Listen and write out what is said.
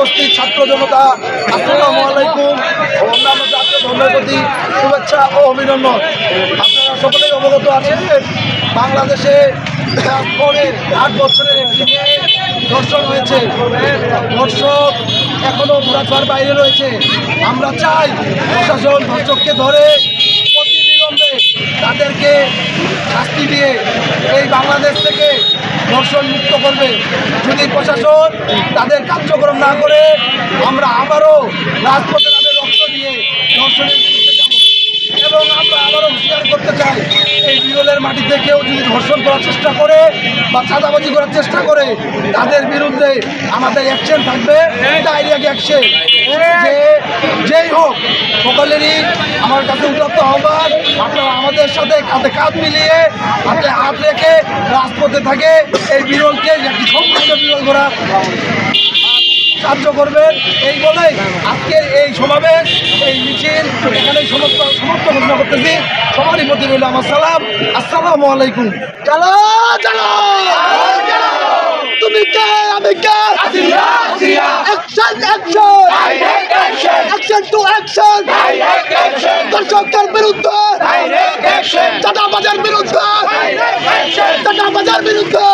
উপস্থিত ছাত্র জনতা, আসসালামু আলাইকুম। অন্যান্য জাতীয় ধর্মের প্রতি শুভেচ্ছা ও অভিনন্দন। আপনারা সকলেই অবগত আছেন, বাংলাদেশে পরে 8 বছরের একটি মেয়ে ধর্ষণ হয়েছে। ধর্ষক এখনও মুরাদবার বাইরে রয়েছে। আমরা চাই প্রশাসন ধর্ষককে ধরে অতিবিলম্বে তাদেরকে শাস্তি দিয়ে এই বাংলাদেশ থেকে ধর্ষণ মুক্ত করবে। যদি প্রশাসন তাদের কার্যক্রম না করে, আমরা আবারও রাজপথে তাদের রক্ত দিয়ে ধর্ষণের বিরুদ্ধে যাব। এবং আমরা আবারও হুঁশিয়ার করতে চাই, এই বিরলের মাটিতে কেউ যদি ধর্ষণ করার চেষ্টা করে বা চাঁদাবাজি করার চেষ্টা করে, তাদের বিরুদ্ধে আমাদের অ্যাকশন থাকবে, ডাইরেক্ট অ্যাকশন। যেই হোক, সকলেরই আমার কাছে উদাত্ত আহ্বান, আপনারা আমাদের সাথে কাঁধে কাঁধ মিলিয়ে হাতে হাত রেখে রাজপথে থাকে এই বিরলকে একটি সম্পূর্ণ বিরল করার সাহায্য করবেন। এই বলেই আজকের এই সমাবেশ, এই মিছিল এখানে সমাপ্ত ঘোষণা করতেছি। সবারই প্রতি রইল আমার সালাম। আসসালামু আলাইকুম। চলো চলো, তুমি কে আমি কে, action action, action to action, দর্শকদের বিরুদ্ধে, চাঁদাবাজের বিরুদ্ধে, চাঁদাবাজের বিরুদ্ধে।